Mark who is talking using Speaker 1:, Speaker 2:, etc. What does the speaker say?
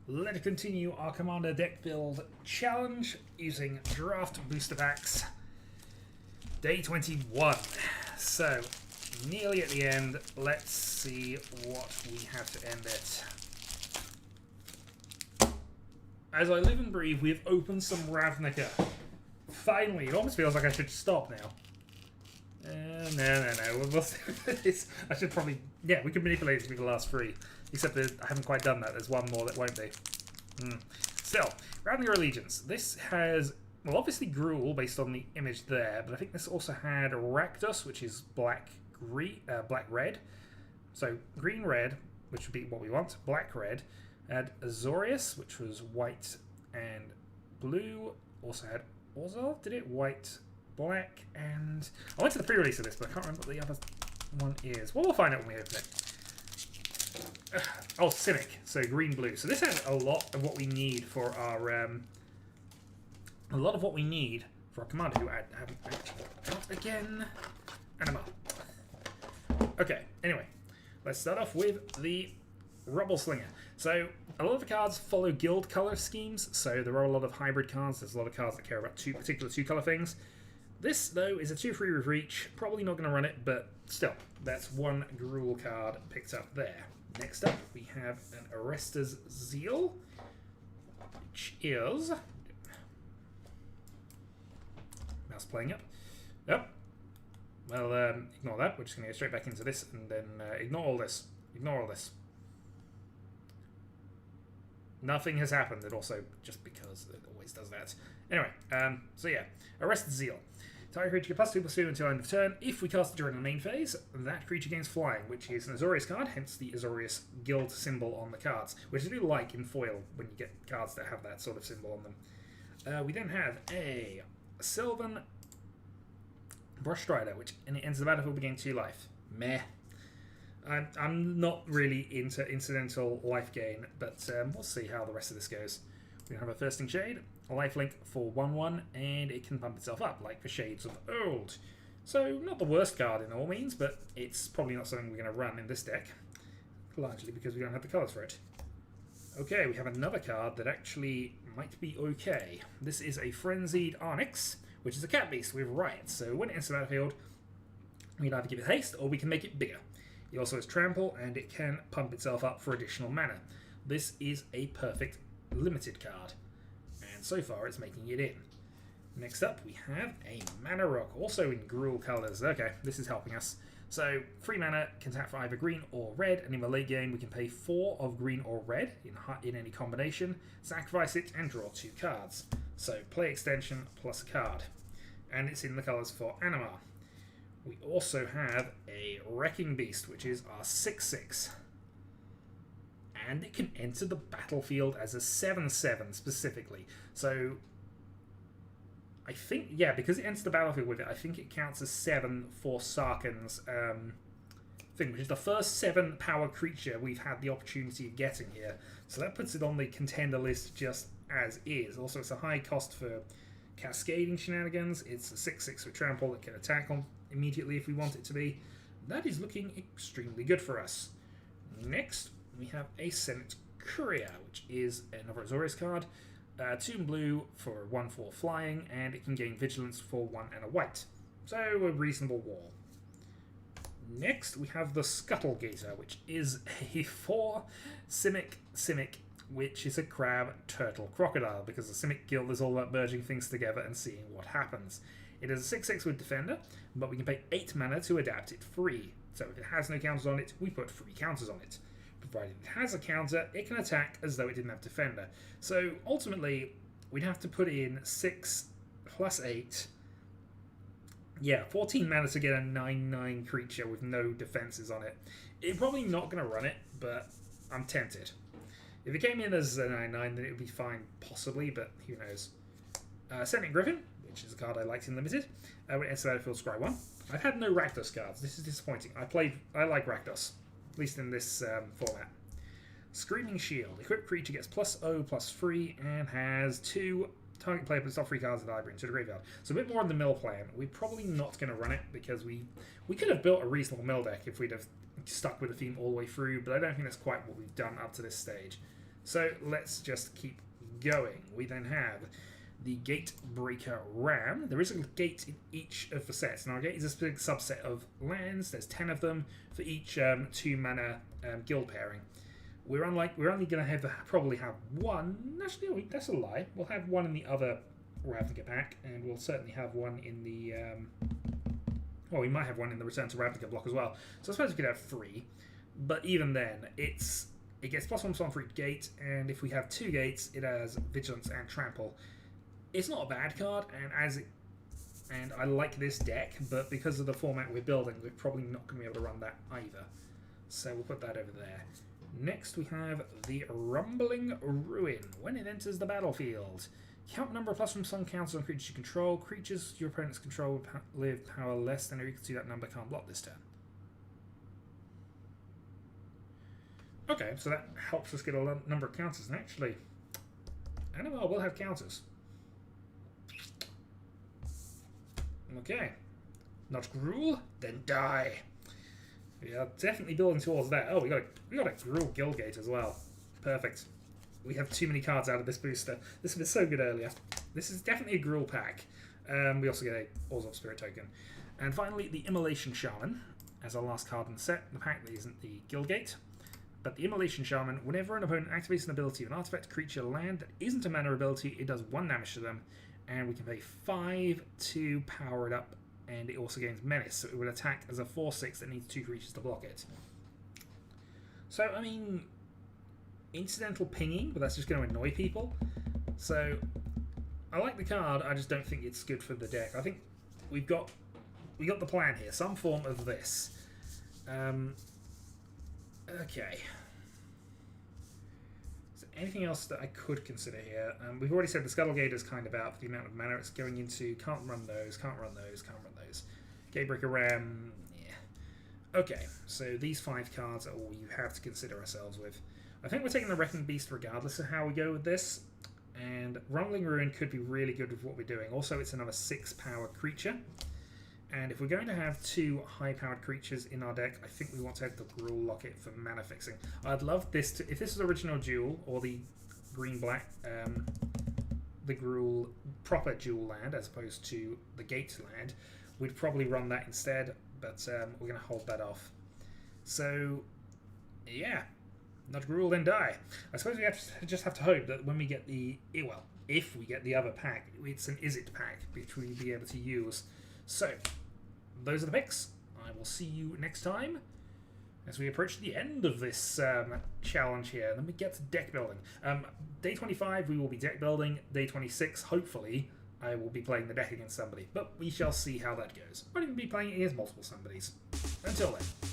Speaker 1: Let's continue our Commander deck build challenge using draft booster packs. Day 21. So, nearly at the end. Let's see what we have to end it. As I live and breathe, we have opened some Ravnica. Finally, it almost feels like I should stop now. No. We'll see this. I should probably... Yeah, we can manipulate it to be the last three. Except that I haven't quite done that. There's one more that won't be. Still, Ravnica Allegiance. This has, well, obviously Gruul based on the image there, but I think this also had Rakdos, which is black-red. So green-red, which would be what we want. Black-red. Had Azorius, which was white and blue. Also had Orzhov, did it? White, black, and... I went to the pre-release of this, but I can't remember what the other one is. Well, we'll find out when we open it. Oh, Simic. So green-blue. So this has a lot of what we need for our... commander who haven't actually out again. Anima. Okay, anyway. Let's start off with the Rubble Slinger. So, a lot of the cards follow guild color schemes, so there are a lot of hybrid cards. There's a lot of cards that care about particular two-color things. This, though, is a 2/3 with reach. Probably not going to run it, but still, that's one Gruul card picked up there. Next up, we have an Arrester's Zeal, which is... Mouse playing up. Yep. Well, ignore that. We're just going to go straight back into this, and then ignore all this. Ignore all this. Nothing has happened, and also just because it always does that. Anyway, so yeah, Arrested Zeal. Target creature gets +2/+2 until end of turn. If we cast it during the main phase, that creature gains flying, which is an Azorius card, hence the Azorius guild symbol on the cards, which I do like in foil when you get cards that have that sort of symbol on them. We then have a Sylvan Brushstrider, which ends the battlefield, gain 2 life. Meh. I'm not really into incidental life gain, but we'll see how the rest of this goes. We have a Thirsting Shade, a lifelink for 1/1, and it can pump itself up, like the Shades of Old. So, not the worst card in all means, but it's probably not something we're going to run in this deck, largely because we don't have the colours for it. Okay, we have another card that actually might be okay. This is a Frenzied Onyx, which is a cat beast with Riot. So, when it enters the battlefield, we can either give it haste, or we can make it bigger. It also has Trample, and it can pump itself up for additional mana. This is a perfect limited card, and so far it's making it in. Next up, we have a Mana Rock, also in Gruul colours. Okay, this is helping us. So, 3 mana can tap for either green or red, and in the late game we can pay 4 of green or red in any combination, sacrifice it, and draw 2 cards. So, play extension plus a card. And it's in the colours for Anima. We also have a Wrecking Beast, which is our 6/6. And it can enter the battlefield as a 7/7 specifically. So, I think, yeah, because it enters the battlefield with it, I think it counts as 7 for Sarkhan's thing, which is the first 7 power creature we've had the opportunity of getting here. So that puts it on the contender list just as is. Also, it's a high cost for cascading shenanigans. It's a 6/6 with Trample that can attack on immediately if we want it to be. That is looking extremely good for us. Next, we have a Senate Courier, which is another Azorius card. 2 blue for 1/4 flying, and it can gain vigilance for 1 and a white. So, a reasonable wall. Next, we have the Scuttle Gazer, which is a 4 Simic, which is a crab, turtle, crocodile, because the Simic Guild is all about merging things together and seeing what happens. It is a 6/6 with Defender, but we can pay 8 mana to adapt it free. So if it has no counters on it, we put 3 counters on it. Provided it has a counter, it can attack as though it didn't have Defender. So ultimately, we'd have to put in 6 plus 8. Yeah, 14 mana to get a 9/9 creature with no defenses on it. It's probably not going to run it, but I'm tempted. If it came in as a 9/9, then it would be fine, possibly, but who knows. Senate Griffin, which is a card I liked in Limited. When it enters the battlefield, scry 1. I've had no Rakdos cards. This is disappointing. I like Rakdos, at least in this format. Screaming Shield. Equipped creature gets +0/+3 and has 2 target player puts top 3 cards of the library into the graveyard. So a bit more on the mill plan. We're probably not going to run it because we could have built a reasonable mill deck if we'd have stuck with the theme all the way through, but I don't think that's quite what we've done up to this stage. So let's just keep going. We then have the Gatebreaker Ram. There is a gate in each of the sets. Now, a gate is a big subset of lands. There's 10 of them for each 2 mana guild pairing. We're only going to probably have one. Actually, that's a lie. We'll have one in the other Ravnica pack, and we'll certainly have one in the. Well, we might have one in the Return to Ravnica block as well. So I suppose we could have 3. But even then, it gets +1/+1 for each gate, and if we have 2 gates, it has Vigilance and Trample. It's not a bad card, and I like this deck, but because of the format we're building, we're probably not going to be able to run that either. So we'll put that over there. Next, we have the Rumbling Ruin. When it enters the battlefield, count number of +1/+1 counters on creatures you control. Creatures your opponents control with power less than or equal to that number can't block this turn. Okay, so that helps us get a number of counters, and actually, Animal will have counters. Okay, not Gruul, then die. We are definitely building towards that. Oh, we got a Gruul Guildgate as well. Perfect. We have too many cards out of this booster. This was so good earlier. This is definitely a Gruul pack. We also get a Orzhov Spirit token. And finally, the Immolation Shaman as our last card in the set. The pack that isn't the Guildgate. But the Immolation Shaman, whenever an opponent activates an ability of an artifact, creature, land that isn't a mana ability, it does 1 damage to them. And we can pay 5 to power it up. And it also gains Menace, so it will attack as a 4/6 that needs 2 creatures to block it. So, I mean, incidental pinging, but that's just going to annoy people. So, I like the card, I just don't think it's good for the deck. I think we got the plan here, some form of this. Okay. Is there anything else that I could consider here? We've already said the Scuttle Gazer is kind of out for the amount of mana it's going into. Can't run those, can't run those, can't run those. Gatebreaker Ram, yeah. Okay, so these 5 cards are all you have to consider ourselves with. I think we're taking the Wrecking Beast regardless of how we go with this. And Rumbling Ruin could be really good with what we're doing. Also, it's another 6-power creature. And if we're going to have 2 high-powered creatures in our deck, I think we want to have the Gruul Locket for mana fixing. I'd love this to... If this was original Duel, or the green-black, the Gruul proper Duel land, as opposed to the Gate land, we'd probably run that instead, but we're going to hold that off. So, yeah. Not Gruul, then die. I suppose we just have to hope that when we get the... Well, if we get the other pack, it's an Is It pack, which we'll be able to use. So... Those are the picks. I will see you next time as we approach the end of this challenge here. Then we get to deck building. Day 25 we will be deck building. Day 26, hopefully, I will be playing the deck against somebody. But we shall see how that goes. Might even be playing against multiple somebodies. Until then.